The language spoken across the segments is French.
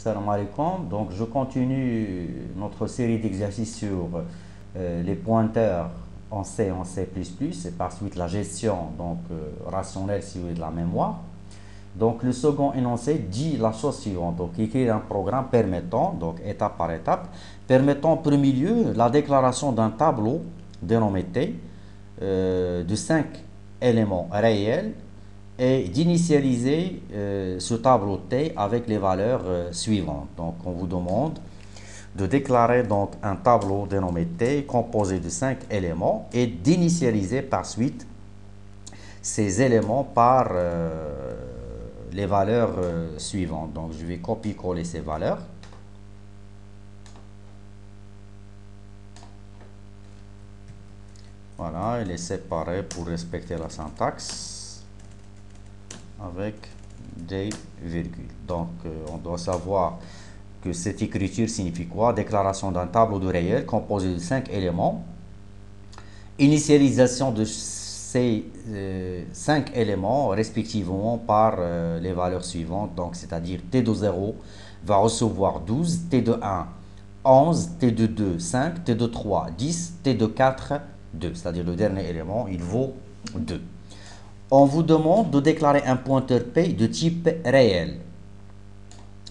Salam alaikum. Donc, je continue notre série d'exercices sur les pointeurs en C, en C++, et par suite la gestion rationnelle si vous voulez, de la mémoire. Donc, le second énoncé dit la chose suivante. Donc, écrire un programme permettant, donc étape par étape, permettant en premier lieu la déclaration d'un tableau dénommé T de 5 éléments réels et d'initialiser ce tableau T avec les valeurs suivantes. Donc, on vous demande de déclarer donc un tableau dénommé T composé de 5 éléments et d'initialiser par suite ces éléments par les valeurs suivantes. Donc, je vais copier-coller ces valeurs. Voilà, et les séparer pour respecter la syntaxe avec des virgules. Donc, on doit savoir que cette écriture signifie quoi? Déclaration d'un tableau de réel composé de 5 éléments. Initialisation de ces 5 éléments respectivement par les valeurs suivantes. Donc, c'est-à-dire T de 0 va recevoir 12, T de 1, 11, T de 2, 5, T de 3, 10, T de 4, 2. C'est-à-dire le dernier élément, il vaut 2. On vous demande de déclarer un pointeur P de type réel.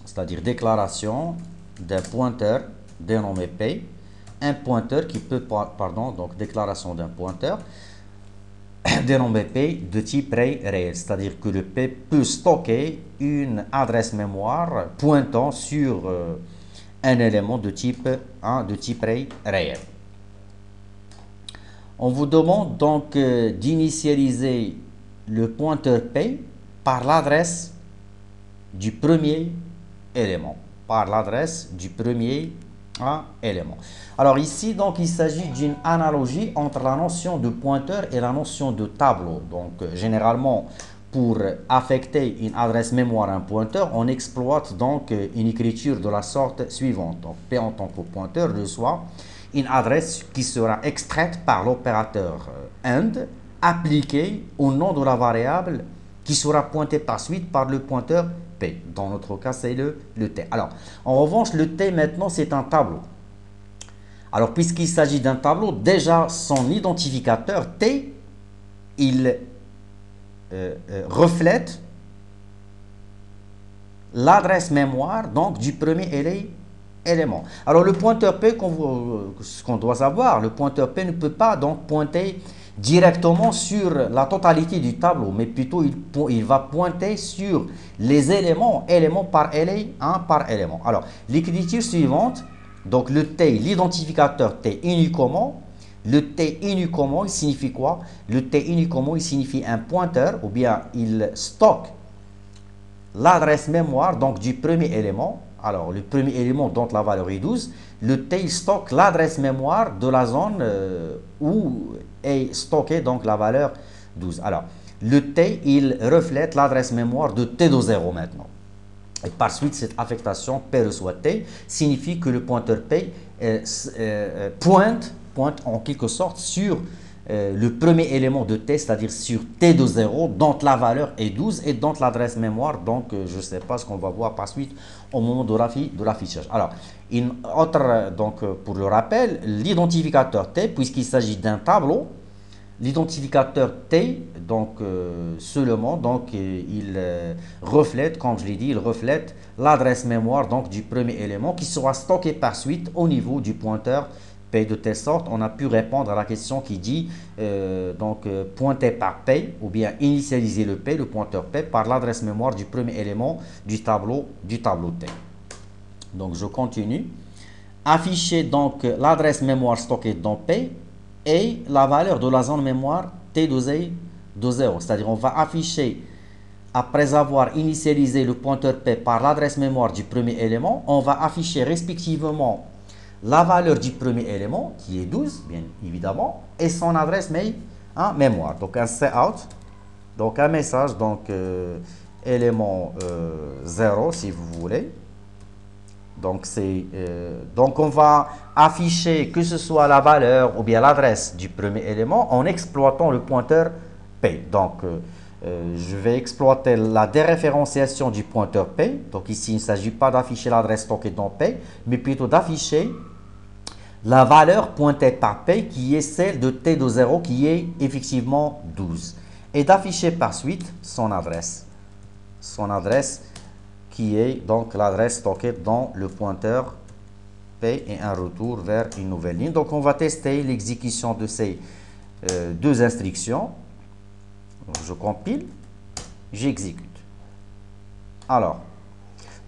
C'est-à-dire déclaration d'un pointeur dénommé P, un pointeur qui peut, donc déclaration d'un pointeur dénommé P de type réel, c'est-à-dire que le P peut stocker une adresse mémoire pointant sur un élément de type réel. On vous demande donc d'initialiser le pointeur P par l'adresse du premier élément, élément. Alors ici, donc, il s'agit d'une analogie entre la notion de pointeur et la notion de tableau. Donc, généralement, pour affecter une adresse mémoire à un pointeur, on exploite donc une écriture de la sorte suivante. Donc, P en tant que pointeur reçoit une adresse qui sera extraite par l'opérateur AND, appliquée au nom de la variable qui sera pointée par suite par le pointeur P. Dans notre cas, c'est le T. Alors, en revanche, le T maintenant, c'est un tableau. Alors, puisqu'il s'agit d'un tableau, déjà son identificateur T, il reflète l'adresse mémoire donc du premier élément. Alors, le pointeur P, ce qu'on doit savoir, le pointeur P ne peut pas donc pointer directement sur la totalité du tableau, mais plutôt il va pointer sur les éléments, élément par élément. Alors, l'écriture suivante, donc le T, l'identificateur T uniquement, le T uniquement, il signifie quoi? Le T uniquement, il signifie un pointeur, ou bien il stocke l'adresse mémoire donc du premier élément. Alors, le premier élément dont la valeur est 12, le T il stocke l'adresse mémoire de la zone où est stockée donc la valeur 12. Alors, le T, il reflète l'adresse mémoire de T de 0 maintenant. Et par suite, cette affectation P reçoit T signifie que le pointeur P pointe en quelque sorte sur le premier élément de T, c'est-à-dire sur T de 0, dont la valeur est 12 et dont l'adresse mémoire, donc je ne sais pas ce qu'on va voir par suite au moment de l'affichage. Alors, une autre, donc pour le rappel, l'identificateur T, puisqu'il s'agit d'un tableau, l'identificateur T, donc seulement, donc il reflète, comme je l'ai dit, il reflète l'adresse mémoire donc du premier élément qui sera stocké par suite au niveau du pointeur P, de telle sorte on a pu répondre à la question qui dit pointer par P ou bien initialiser le P, le pointeur P par l'adresse mémoire du premier élément du tableau T. Donc je continue. Afficher donc l'adresse mémoire stockée dans P et la valeur de la zone mémoire T de 0. C'est-à-dire on va afficher, après avoir initialisé le pointeur P par l'adresse mémoire du premier élément, on va afficher respectivement la valeur du premier élément, qui est 12, bien évidemment, et son adresse mémoire. Donc un cout, donc un message, donc élément 0 si vous voulez. Donc, on va afficher que ce soit la valeur ou bien l'adresse du premier élément en exploitant le pointeur P. Donc, je vais exploiter la déréférenciation du pointeur P. Donc ici, il ne s'agit pas d'afficher l'adresse stockée dans P, mais plutôt d'afficher la valeur pointée par P qui est celle de T de 0 qui est effectivement 12. Et d'afficher par suite son adresse. Son adresse qui est donc l'adresse stockée dans le pointeur P et un retour vers une nouvelle ligne. Donc on va tester l'exécution de ces deux instructions. Je compile, j'exécute. Alors,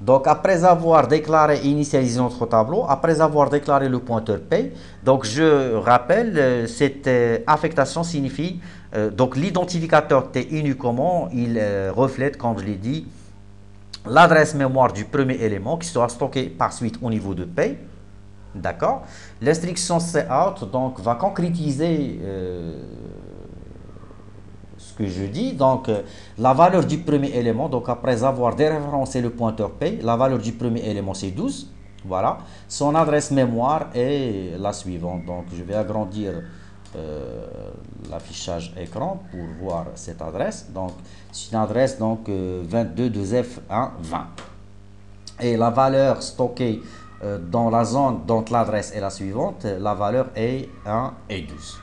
donc après avoir déclaré et initialisé notre tableau, après avoir déclaré le pointeur P, donc je rappelle, cette affectation signifie, donc l'identificateur T uniquement, il reflète, comme je l'ai dit, l'adresse mémoire du premier élément qui sera stocké par suite au niveau de P. D'accord. L'instruction cout donc va concrétiser ce que je dis. Donc la valeur du premier élément, donc après avoir déréférencé le pointeur P, la valeur du premier élément c'est 12. Voilà. Son adresse mémoire est la suivante. Donc je vais agrandir l'affichage écran pour voir cette adresse. Donc c'est une adresse donc 22.2f1.20. Et la valeur stockée dans la zone dont l'adresse est la suivante, la valeur est 1 et 12.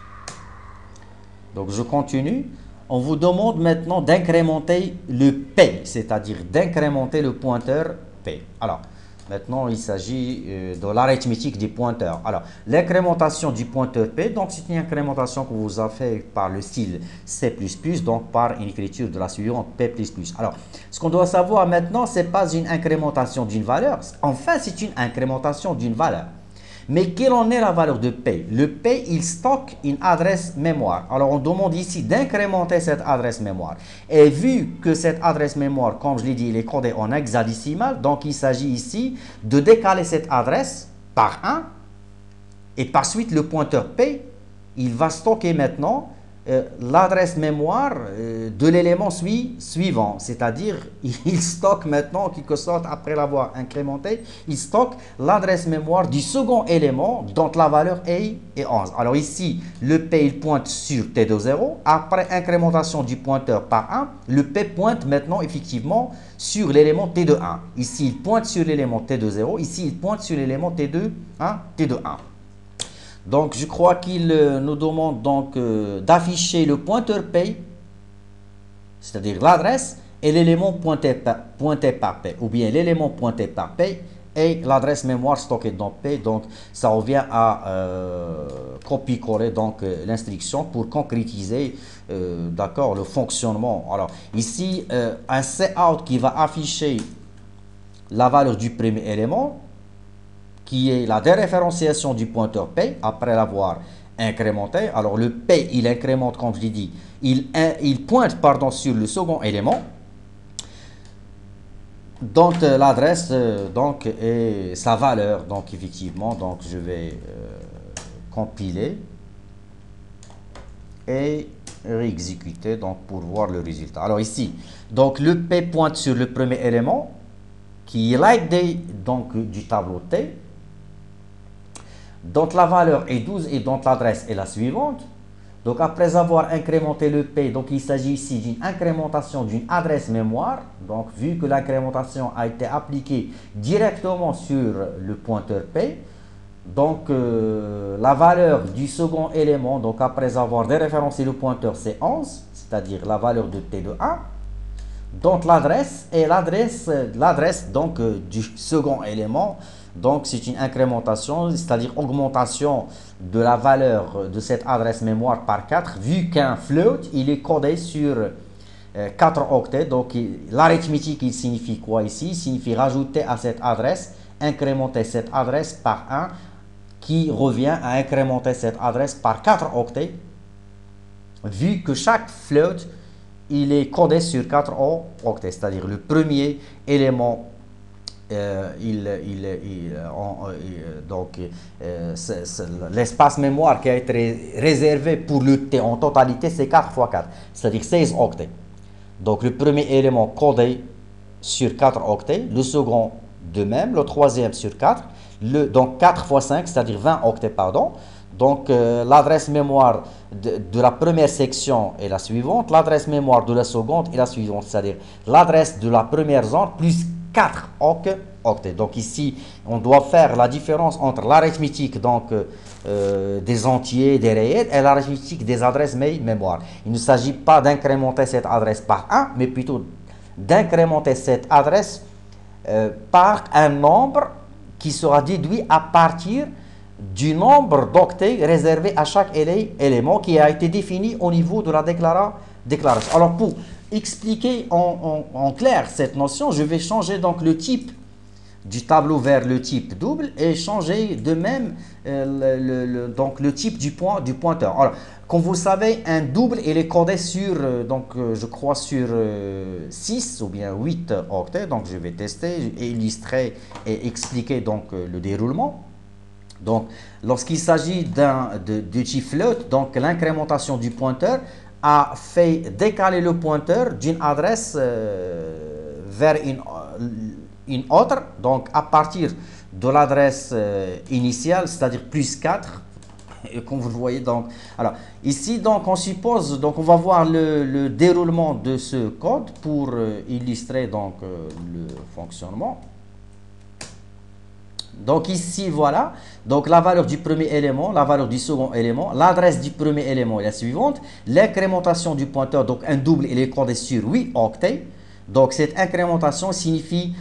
Donc je continue. On vous demande maintenant d'incrémenter le P, c'est-à-dire d'incrémenter le pointeur P. Alors, maintenant il s'agit de l'arithmétique des pointeurs. Alors, l'incrémentation du pointeur P, donc c'est une incrémentation que vous avez fait par le style C++, donc par une écriture de la suivante P++. Alors, ce qu'on doit savoir maintenant, ce n'est pas une incrémentation d'une valeur, enfin c'est une incrémentation d'une valeur. Mais quelle en est la valeur de P? Le P, il stocke une adresse mémoire. Alors, on demande ici d'incrémenter cette adresse mémoire. Et vu que cette adresse mémoire, comme je l'ai dit, elle est codée en hexadécimal, donc il s'agit ici de décaler cette adresse par 1. Et par suite, le pointeur P, il va stocker maintenant l'adresse mémoire de l'élément suivant, c'est-à-dire il stocke maintenant, en quelque sorte, après l'avoir incrémenté, il stocke l'adresse mémoire du second élément dont la valeur est 11. Alors ici, le P il pointe sur T de 0, après incrémentation du pointeur par 1, le P pointe maintenant effectivement sur l'élément T de 1. Ici, il pointe sur l'élément T de 0, ici, il pointe sur l'élément T de 1, T de 1. Donc, je crois qu'il nous demande donc d'afficher le pointeur P, c'est-à-dire l'adresse, et l'élément pointé par P, ou bien l'élément pointé par P et l'adresse mémoire stockée dans P. Donc, ça revient à copier-coller donc l'instruction pour concrétiser d'accord, le fonctionnement. Alors, ici, un cout qui va afficher la valeur du premier élément, qui est la déréférenciation du pointeur P après l'avoir incrémenté. Alors le P, il incrémente, comme je l'ai dit, il pointe pardon, sur le second élément. Donc l'adresse donc et sa valeur, donc effectivement, donc je vais compiler et réexécuter donc pour voir le résultat. Alors ici, donc le P pointe sur le premier élément qui est l'ID donc du tableau T, dont la valeur est 12 et dont l'adresse est la suivante. Donc après avoir incrémenté le P, donc il s'agit ici d'une incrémentation d'une adresse mémoire. Donc vu que l'incrémentation a été appliquée directement sur le pointeur P, donc la valeur du second élément, donc après avoir déréférencé le pointeur, c'est 11, c'est-à-dire la valeur de T de 1. Donc l'adresse est l'adresse donc du second élément. Donc c'est une incrémentation, c'est-à-dire augmentation de la valeur de cette adresse mémoire par 4, vu qu'un float, il est codé sur 4 octets. Donc l'arithmétique, il signifie quoi ici? Il signifie rajouter à cette adresse, incrémenter cette adresse par 1, qui revient à incrémenter cette adresse par 4 octets, vu que chaque float, il est codé sur 4 octets, c'est-à-dire le premier élément, l'espace mémoire qui a été réservé pour le T en totalité, c'est 4 fois 4, c'est-à-dire 16 octets. Donc le premier élément codé sur 4 octets, le second de même, le troisième sur 4, donc 4 fois 5, c'est-à-dire 20 octets, pardon. Donc l'adresse mémoire de la première section est la suivante, l'adresse mémoire de la seconde est la suivante, c'est-à-dire l'adresse de la première zone plus 4 octets. Donc ici, on doit faire la différence entre l'arithmétique des entiers, des réels, et l'arithmétique des adresses mémoire. Il ne s'agit pas d'incrémenter cette adresse par 1, mais plutôt d'incrémenter cette adresse par un nombre qui sera déduit à partir du nombre d'octets réservé à chaque élément qui a été défini au niveau de la déclaration. Alors pour expliquer en clair cette notion, je vais changer donc le type du tableau vers le type double et changer de même le type du pointeur. Alors, comme vous savez, un double il est codé sur, je crois sur 6 ou bien 8 octets. Donc je vais tester, illustrer et expliquer donc le déroulement. Donc, lorsqu'il s'agit de type float, donc l'incrémentation du pointeur a fait décaler le pointeur d'une adresse vers une autre, donc à partir de l'adresse initiale, c'est-à-dire plus 4, et comme vous le voyez. Donc, alors, ici, donc, on suppose, donc on va voir le déroulement de ce code pour illustrer donc le fonctionnement. Donc ici, voilà, donc la valeur du premier élément, la valeur du second élément, l'adresse du premier élément est la suivante, l'incrémentation du pointeur, donc un double, il est codé sur 8 octets. Donc cette incrémentation signifie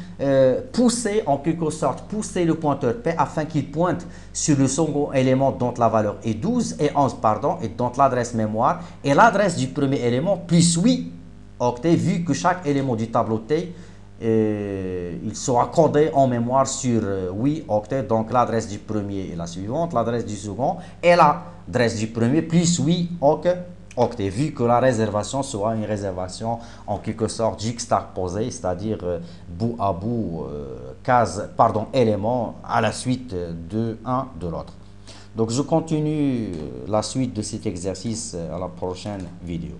pousser, en quelque sorte, pousser le pointeur P afin qu'il pointe sur le second élément dont la valeur est 12 et 11, pardon, et dont l'adresse mémoire et l'adresse du premier élément plus 8 octets, vu que chaque élément du tableau T il sera codé en mémoire sur 8 octets. Donc l'adresse du premier est la suivante, l'adresse du second et l'adresse du premier plus 8 octets, vu que la réservation sera une réservation en quelque sorte juxtaposée, c'est-à-dire bout à bout, élément à la suite de un de l'autre. Donc je continue la suite de cet exercice à la prochaine vidéo.